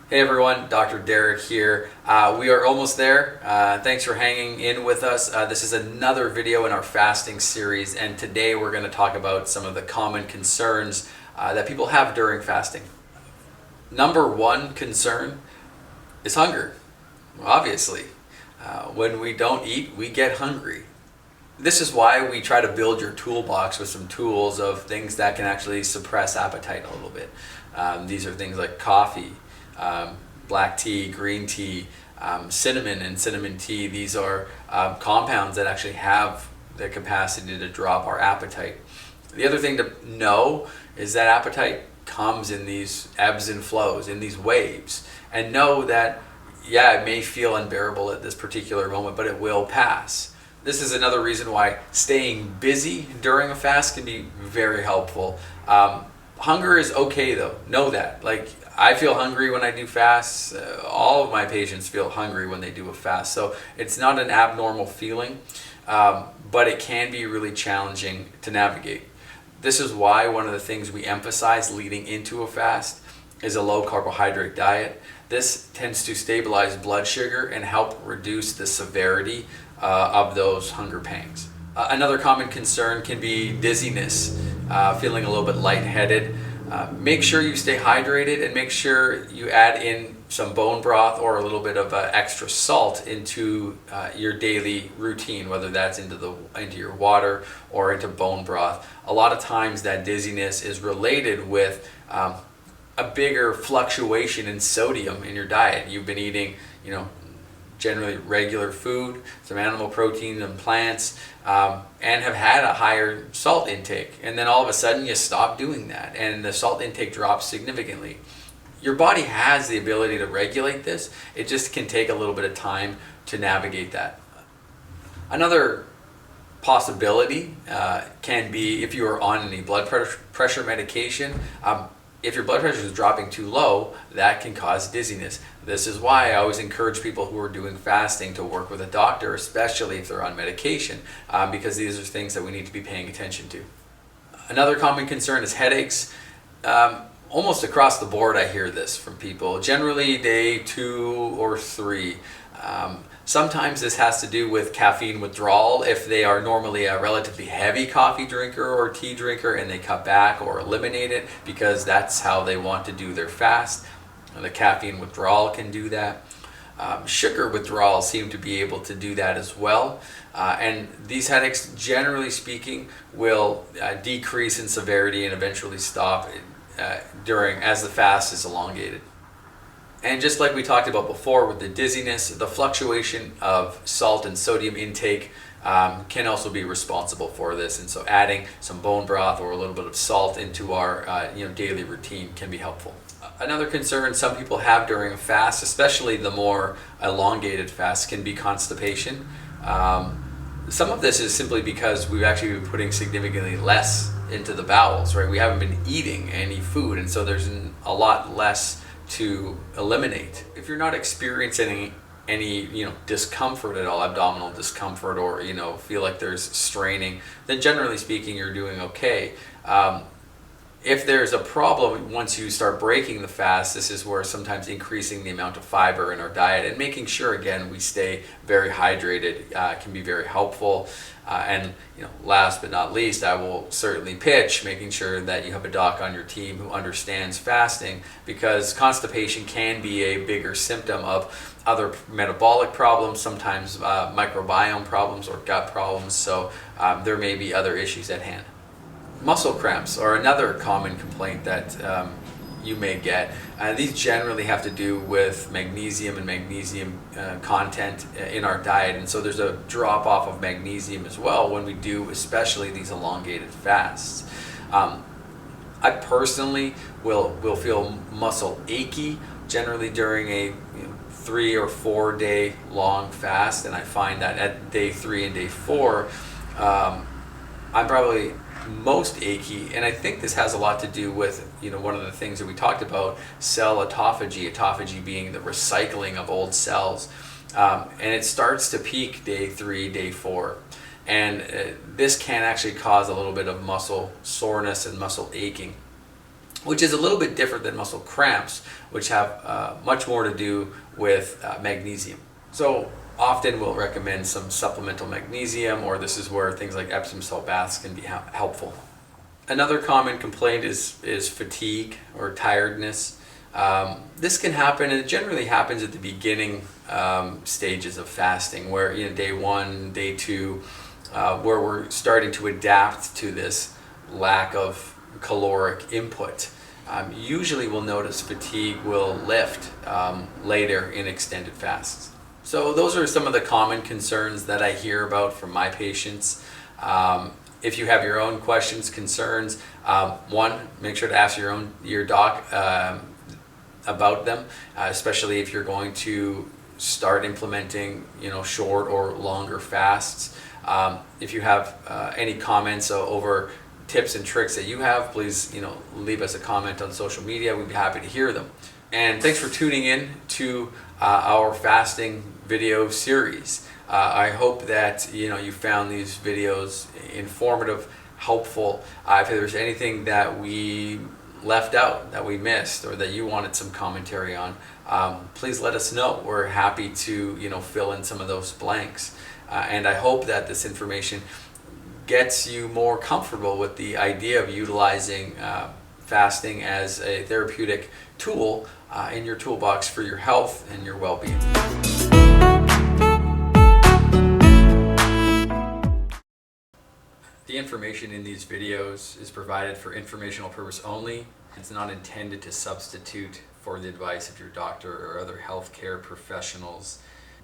Hey everyone, Dr. Derek here. We are almost there. Thanks for hanging in with us. This is another video in our fasting series, and today we're going to talk about some of the common concerns that people have during fasting. Number one concern is hunger. Obviously, when we don't eat, we get hungry. This is why we try to build your toolbox with some tools of things that can actually suppress appetite a little bit. These are things like coffee, black tea, green tea, cinnamon and cinnamon tea. These are compounds that actually have the capacity to drop our appetite. The other thing to know is that appetite comes in these ebbs and flows, in these waves. And know that, yeah, it may feel unbearable at this particular moment, but it will pass. This is another reason why staying busy during a fast can be very helpful. Hunger is okay though, know that. Like, I feel hungry when I do fasts. All of my patients feel hungry when they do a fast. So it's not an abnormal feeling, but it can be really challenging to navigate. This is why one of the things we emphasize leading into a fast is a low carbohydrate diet. This tends to stabilize blood sugar and help reduce the severity of those hunger pangs. Another common concern can be dizziness, feeling a little bit lightheaded. Make sure you stay hydrated and make sure you add in some bone broth or a little bit of extra salt into your daily routine, whether that's into your water or into bone broth. A lot of times that dizziness is related with a bigger fluctuation in sodium in your diet. You've been eating, generally regular food, some animal protein and plants, and have had a higher salt intake. And then all of a sudden you stop doing that and the salt intake drops significantly. Your body has the ability to regulate this. It just can take a little bit of time to navigate that. Another possibility can be if you are on any blood pressure medication. If your blood pressure is dropping too low, that can cause dizziness. This is why I always encourage people who are doing fasting to work with a doctor, especially if they're on medication, because these are things that we need to be paying attention to. Another common concern is headaches. Almost across the board I hear this from people, generally day 2 or 3. Sometimes this has to do with caffeine withdrawal. If they are normally a relatively heavy coffee drinker or tea drinker and they cut back or eliminate it because that's how they want to do their fast, the caffeine withdrawal can do that. Sugar withdrawal seem to be able to do that as well. And these headaches, generally speaking, will decrease in severity and eventually stop as the fast is elongated. And just like we talked about before with the dizziness, the fluctuation of salt and sodium intake can also be responsible for this. And so adding some bone broth or a little bit of salt into our daily routine can be helpful. Another concern some people have during a fast, especially the more elongated fasts, can be constipation. Some of this is simply because we've actually been putting significantly less into the bowels, right? We haven't been eating any food, and so there's a lot less to eliminate. If you're not experiencing any discomfort at all, abdominal discomfort, or feel like there's straining, then generally speaking you're doing okay. If there's a problem once you start breaking the fast, this is where sometimes increasing the amount of fiber in our diet and making sure again we stay very hydrated can be very helpful. And last but not least, I will certainly pitch making sure that you have a doc on your team who understands fasting, because constipation can be a bigger symptom of other metabolic problems, sometimes microbiome problems or gut problems. So there may be other issues at hand. Muscle cramps are another common complaint that you may get. These generally have to do with magnesium and magnesium content in our diet, and so there's a drop off of magnesium as well when we do especially these elongated fasts. I personally will feel muscle achy generally during a 3 or 4 day long fast, and I find that at day 3 and day 4 I'm probably most achy, and I think this has a lot to do with one of the things that we talked about, cell autophagy being the recycling of old cells, and it starts to peak day 3, day 4, and this can actually cause a little bit of muscle soreness and muscle aching. which is a little bit different than muscle cramps, which have much more to do with magnesium. So often we'll recommend some supplemental magnesium, or this is where things like Epsom salt baths can be helpful. Another common complaint is fatigue or tiredness. This can happen, and it generally happens at the beginning stages of fasting, where day 1, day 2, where we're starting to adapt to this lack of caloric input. Usually we'll notice fatigue will lift later in extended fasts. So those are some of the common concerns that I hear about from my patients. If you have your own questions, concerns, one, make sure to ask your doc about them, especially if you're going to start implementing short or longer fasts. If you have any comments over tips and tricks that you have, please leave us a comment on social media. We'd be happy to hear them. And thanks for tuning in to our fasting video series. I hope that you found these videos informative, helpful. If there's anything that we left out, that we missed, or that you wanted some commentary on, please let us know. We're happy to fill in some of those blanks. And I hope that this information gets you more comfortable with the idea of utilizing fasting as a therapeutic tool in your toolbox for your health and your well-being. The information in these videos is provided for informational purpose only. It's not intended to substitute for the advice of your doctor or other healthcare professionals.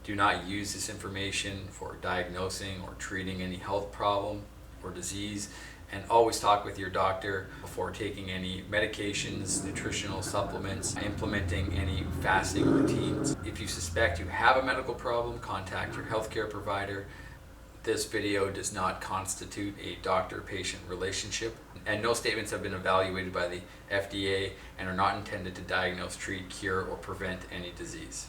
Do not use this information for diagnosing or treating any health problem or disease, and always talk with your doctor before taking any medications, nutritional supplements, implementing any fasting routines. If you suspect you have a medical problem, contact your healthcare provider. This video does not constitute a doctor-patient relationship, and no statements have been evaluated by the FDA and are not intended to diagnose, treat, cure, or prevent any disease.